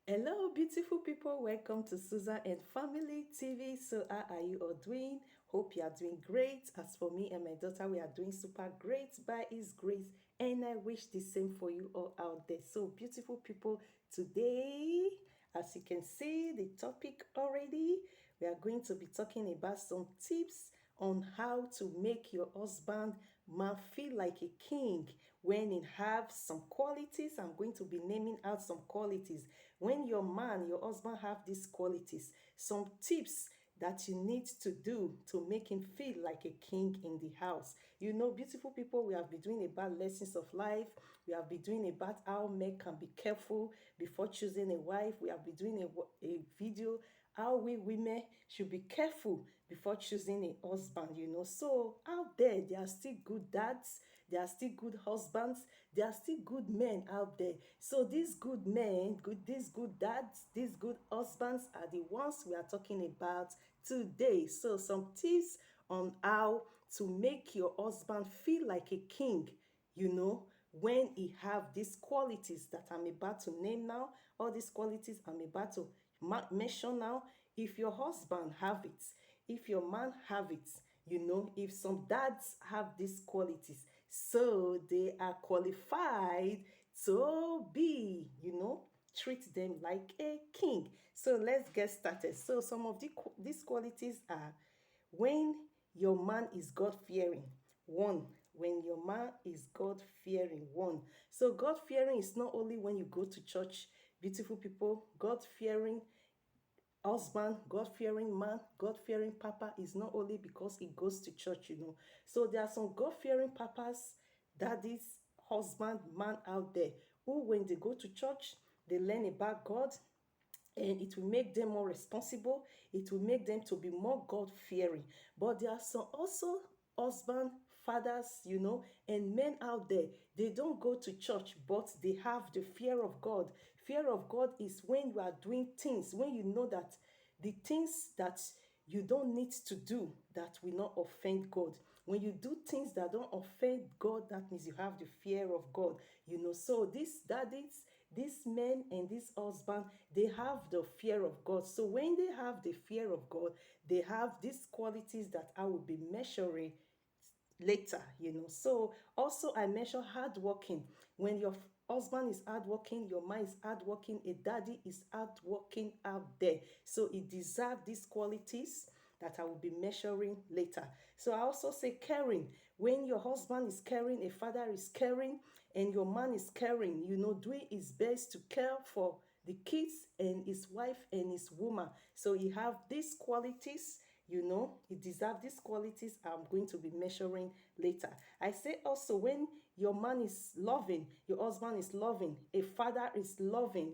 Hello, beautiful people. Welcome to Susan and Family TV. So, how are you all doing? Hope you are doing great. As for me and my daughter, we are doing super great by His grace, and I wish the same for you all out there. So, beautiful people, today, as you can see, the topic already, we are going to be talking about some tips on how to make your husband man feel like a king when he have some qualities. I'm going to be naming out some qualities. When your man, your husband have these qualities, some tips that you need to do to make him feel like a king in the house. You know, beautiful people, we have been doing about lessons of life. We have been doing about how men can be careful before choosing a wife. We have been doing a video how we women should be careful before choosing a husband, So out there are still good dads, there are still good husbands, there are still good men out there. So these good men, these good dads, these good husbands are the ones we are talking about today. So some tips on how to make your husband feel like a king, when he have these qualities that I'm about to name now, all these qualities I'm about to mention now. If your husband have it, if your man have it, if some dads have these qualities, so they are qualified to be, treat them like a king. So let's get started. So some of these qualities are: when your man is God fearing. One, when your man is God fearing. One. So God fearing is not only when you go to church, beautiful people. God fearing husband, God fearing man, God fearing papa is not only because he goes to church. So there are some God fearing papas, daddies, husband, man out there who, when they go to church, they learn about God, and it will make them more responsible. It will make them to be more God fearing. But there are some also husband, fathers, and men out there. They don't go to church, but they have the fear of God. Fear of God is when you are doing things, when you know that the things that you don't need to do that will not offend God. When you do things that don't offend God, that means you have the fear of God. So these daddies, these men and this husband, they have the fear of God. So when they have the fear of God, they have these qualities that I will be measuring later. So also I mentioned hardworking. When your husband is hardworking, your man is hardworking, a daddy is hardworking out there. So he deserves these qualities that I will be measuring later. So I also say caring. When your husband is caring, a father is caring, and your man is caring, doing his best to care for the kids and his wife and his woman. So he have these qualities. He deserves these qualities I'm going to be measuring later. I say also, when your man is loving, your husband is loving, a father is loving,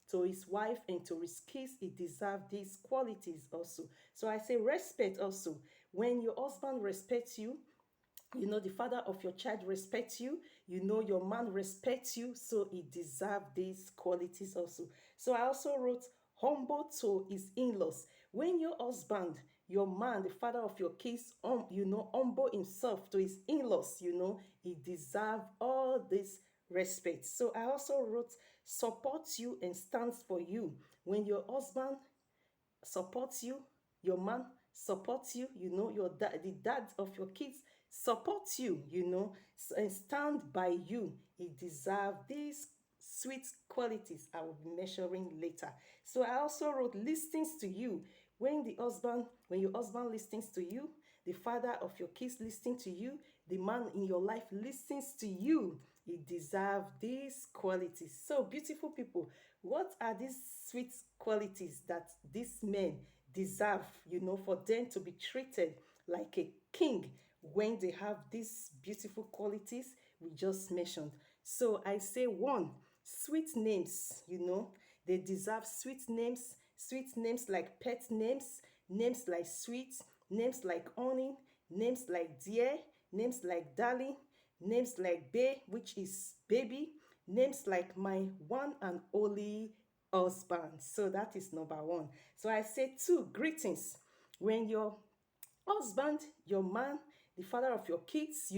to his wife and to his kids, he deserves these qualities also. So I say respect also. When your husband respects you, the father of your child respects you, your man respects you, so he deserves these qualities also. So I also wrote humble to his in-laws. When your husband, your man, the father of your kids, humble himself to his in-laws, he deserves all this respect. So I also wrote supports you and stands for you. When your husband supports you, your man supports you, your the dad of your kids supports you, and stand by you. He deserves these sweet qualities I will be measuring later. So I also wrote listens to you. When your husband listens to you, the father of your kids listens to you, the man in your life listens to you, he deserves these qualities. So beautiful people, what are these sweet qualities that these men deserve, for them to be treated like a king when they have these beautiful qualities we just mentioned? So I say one, sweet names, they deserve sweet names like pet names, names like sweet, names like honey, names like dear, names like darling, names like bae, which is baby, names like my one and only husband. So that is number one. So I say two, greetings. When your husband, your man, the father of your kids,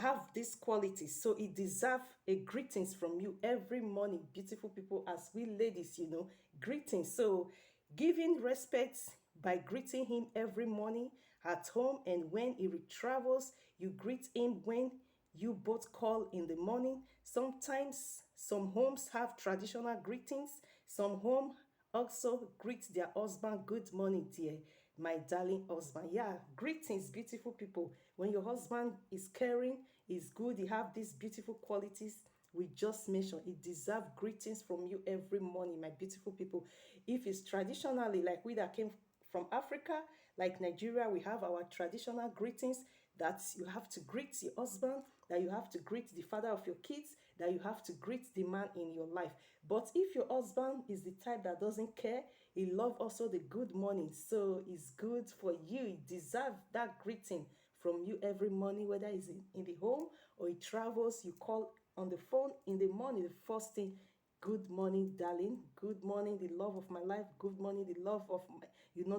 have these qualities, so he deserve a greetings from you every morning, beautiful people. As we ladies, greetings. So giving respect by greeting him every morning at home, and when he travels, you greet him when you both call in the morning. Sometimes some homes have traditional greetings. Some home also greet their husband, good morning, dear, my darling husband. Yeah, greetings, beautiful people. When your husband is caring, is good, he have these beautiful qualities we just mentioned, it deserve greetings from you every morning, my beautiful people. If it's traditionally like we that came from Africa, like Nigeria, we have our traditional greetings that you have to greet your husband, that you have to greet the father of your kids, that you have to greet the man in your life. But if your husband is the type that doesn't care, he love also the good morning, so it's good for you. He deserve that greeting from you every morning, whether it's in the home or he travels, you call on the phone in the morning, the first thing, good morning, darling. Good morning, the love of my life. Good morning, the love of my,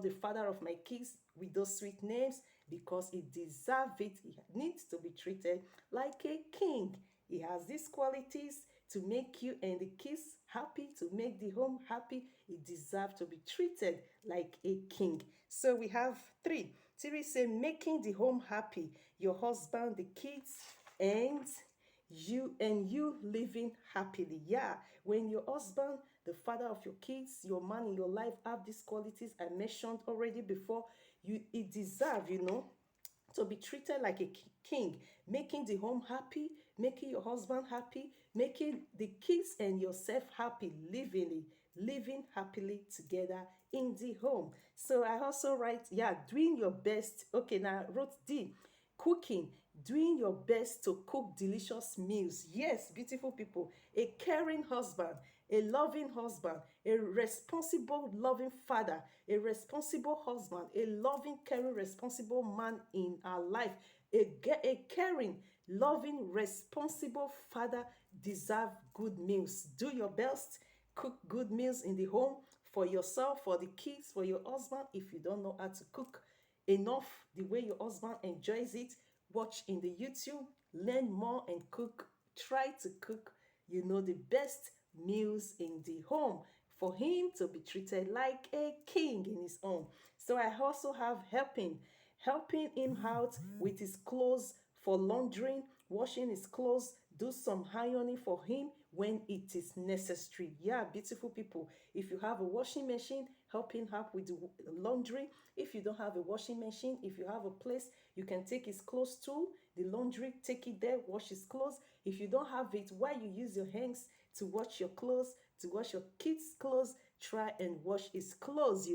the father of my kids, with those sweet names, because he deserves it. He needs to be treated like a king. He has these qualities to make you and the kids happy, to make the home happy. He deserves to be treated like a king. So we have three. Three say making the home happy. Your husband, the kids, and you living happily. Yeah, when your husband, the father of your kids, your man in your life have these qualities I mentioned already before, you it deserve, to be treated like a king, making the home happy, making your husband happy, making the kids and yourself happy, living happily together in the home. So I also write, yeah, doing your best. Okay, now I wrote D, cooking, doing your best to cook delicious meals. Yes, beautiful people, a caring husband, a loving husband, a responsible, loving father, a responsible husband, a loving, caring, responsible man in our life, a caring, loving, responsible father deserve good meals. Do your best, cook good meals in the home for yourself, for the kids, for your husband. If you don't know how to cook enough the way your husband enjoys it, watch in the YouTube, learn more and cook. Try to cook, the best meals in the home for him to be treated like a king in his own. So I also have helping him out with his clothes for laundering, washing his clothes, do some ironing for him when it is necessary. Yeah, beautiful people. If you have a washing machine, helping help with the laundry. If you don't have a washing machine, if you have a place you can take his clothes to, the laundry, take it there, wash his clothes. If you don't have it, while you use your hands to wash your clothes, to wash your kids' clothes, try and wash his clothes,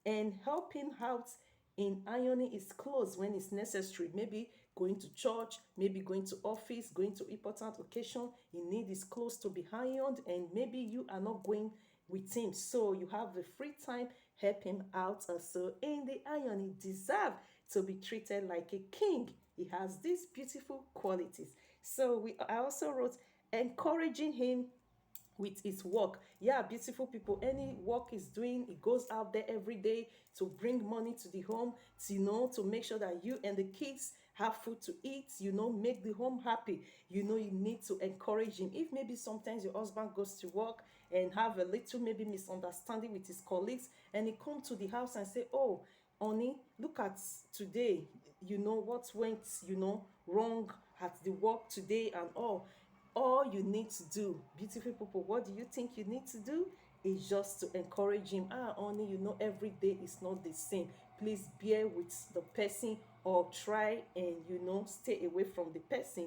and help him out in ironing his clothes when it's necessary. Maybe going to church, maybe going to office, going to important occasion, he need his clothes to be ironed, and maybe you are not going with him, so you have the free time, help him out also in the iron. He deserve to be treated like a king. He has these beautiful qualities. So I also wrote encouraging him with his work. Yeah, beautiful people, any work he's doing, he goes out there every day to bring money to the home, to, to make sure that you and the kids have food to eat, make the home happy. You need to encourage him. If maybe sometimes your husband goes to work and have a little maybe misunderstanding with his colleagues, and he come to the house and say, oh, honey, look at today, what went, wrong at the work today and all you need to do, beautiful people, what do you think you need to do? Is just to encourage him. Honey, every day is not the same. Please bear with the person, or try and stay away from the person,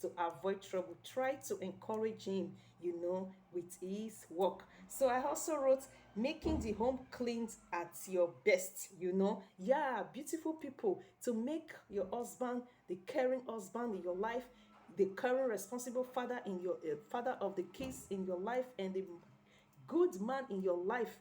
to avoid trouble. Try to encourage him, with his work. So I also wrote making the home clean at your best. Yeah, beautiful people, to make your husband the caring husband in your life, the current responsible father in your father of the kids in your life, and the good man in your life,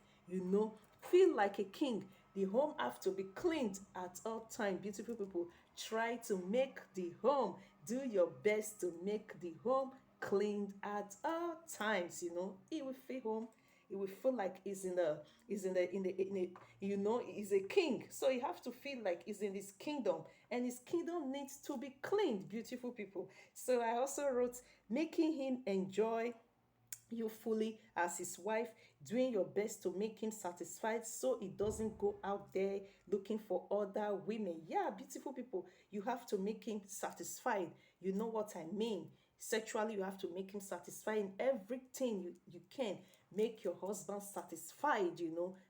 feel like a king. The home have to be cleaned at all time. Beautiful people, try to make the home, do your best to make the home cleaned at all times. It will feel home he will feel like he's a king. So you have to feel like he's in his kingdom, and his kingdom needs to be cleaned, beautiful people. So I also wrote, making him enjoy you fully as his wife, doing your best to make him satisfied so he doesn't go out there looking for other women. Yeah, beautiful people, you have to make him satisfied. You know what I mean? Sexually, you have to make him satisfied in everything you can. Make your husband satisfied,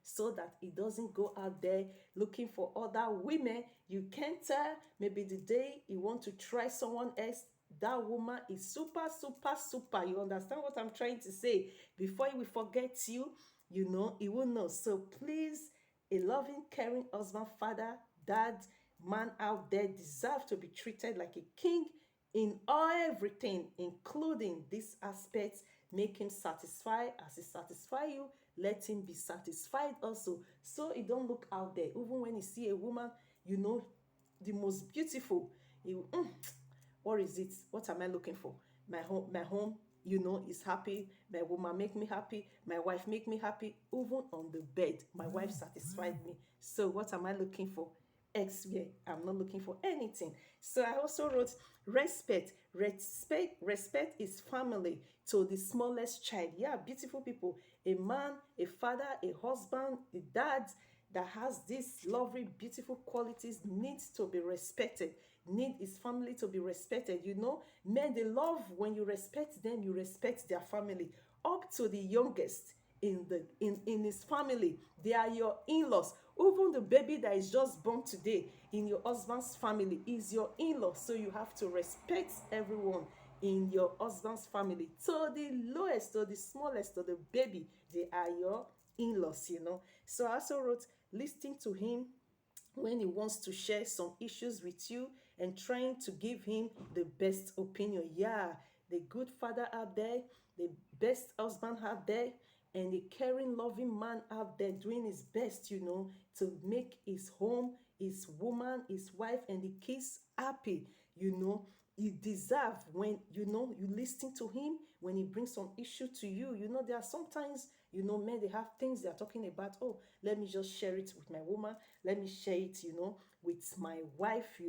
so that he doesn't go out there looking for other women. You can't tell, maybe the day he want to try someone else, that woman is super, super, super. You understand what I'm trying to say? Before he will forget you, he will know. So please, a loving, caring husband, father, dad, man out there deserve to be treated like a king in everything, including this aspect. Make him satisfied as he satisfy you. Let him be satisfied also. So he don't look out there. Even when he see a woman, the most beautiful, he will, what is it? What am I looking for? My home, is happy. My woman make me happy. My wife make me happy. Even on the bed, my wife satisfied me. So what am I looking for? Elsewhere, I'm not looking for anything. So I also wrote, respect. Respect is family to the smallest child. Yeah, beautiful people. A man, a father, a husband, a dad that has these lovely, beautiful qualities needs to be respected. Need his family to be respected. Men, they love when you respect them, you respect their family. Up to the youngest in his family, they are your in-laws. Even the baby that is just born today in your husband's family is your in-law. So you have to respect everyone in your husband's family. So the lowest or the smallest or the baby, they are your in-laws. So I also wrote, listening to him when he wants to share some issues with you and trying to give him the best opinion. Yeah, the good father out there, the best husband out there, and the caring, loving man out there doing his best, to make his home, his woman, his wife, and the kids happy. You deserve when you listen to him when he brings some issue to you. There are sometimes men, they have things they are talking about. Oh, let me just share it with my woman, let me share it with my wife.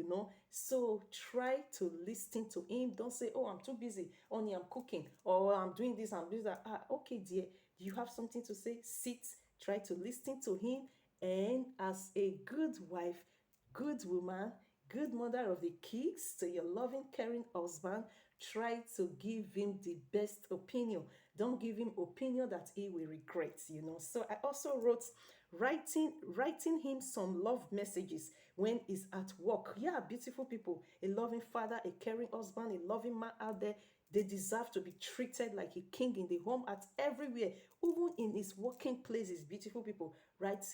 So try to listen to him. Don't say, oh, I'm too busy, only I'm cooking, or I'm doing this, I'm doing that. Okay, dear, do you have something to say? Sit, try to listen to him. And as a good wife, good woman, good mother of the kids, to your loving, caring husband, try to give him the best opinion. Don't give him opinion that he will regret. So I also wrote, writing him some love messages when he's at work. Yeah, beautiful people, a loving father, a caring husband, a loving man out there, they deserve to be treated like a king in the home, at everywhere, even in his working places. Beautiful people, write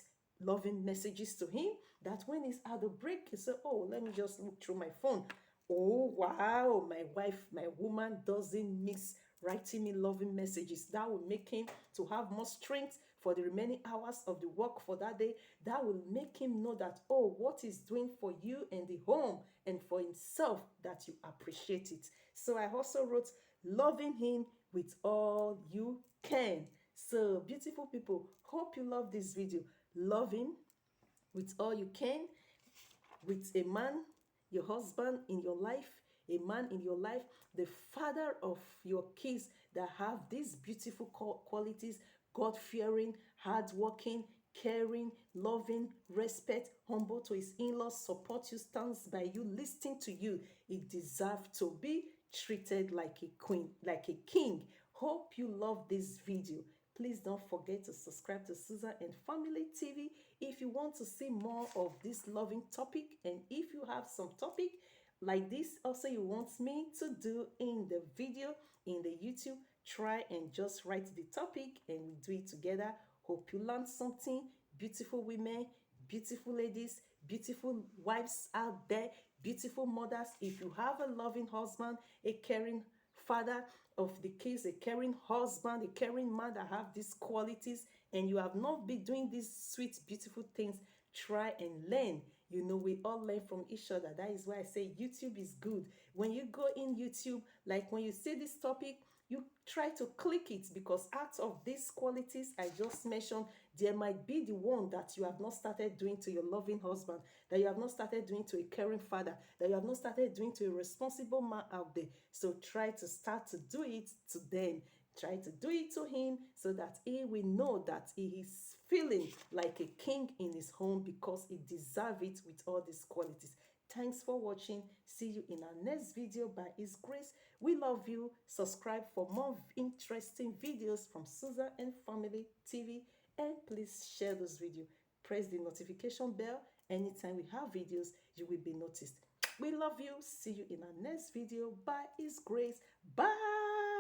loving messages to him, that when he's at the break, he say, oh, let me just look through my phone. Oh, wow, my wife, my woman doesn't miss writing me loving messages. That will make him to have more strength for the remaining hours of the work for that day. That will make him know that, oh, what he's doing for you and the home and for himself, that you appreciate it. So I also wrote, loving him with all you can. So beautiful people, hope you love this video. Loving with all you can, with a man, your husband in your life, a man in your life, the father of your kids, that have these beautiful qualities: God fearing, hardworking, caring, loving, respect, humble to his in-laws, support you, stands by you, listening to you. He deserves to be treated like a queen, like a king. Hope you love this video. Please don't forget to subscribe to Susan and Family TV if you want to see more of this loving topic. And if you have some topic like this also you want me to do in the video, in the YouTube, try and just write the topic and we do it together. Hope you learned something. Beautiful women, beautiful ladies, beautiful wives out there, beautiful mothers. If you have a loving husband, a caring father of the kids, a caring husband, a caring man that have these qualities, and you have not been doing these sweet, beautiful things, try and learn. We all learn from each other. That is why I say YouTube is good. When you go in YouTube, like when you see this topic, you try to click it, because out of these qualities I just mentioned, there might be the one that you have not started doing to your loving husband, that you have not started doing to a caring father, that you have not started doing to a responsible man out there. So try to start to do it to them. Try to do it to him, so that he will know that he is feeling like a king in his home, because he deserves it with all these qualities. Thanks for watching. See you in our next video by His grace. We love you. Subscribe for more interesting videos from Susan and Family TV. And please share this video. Press the notification bell. Anytime we have videos, you will be noticed. We love you. See you in our next video by His grace. Bye.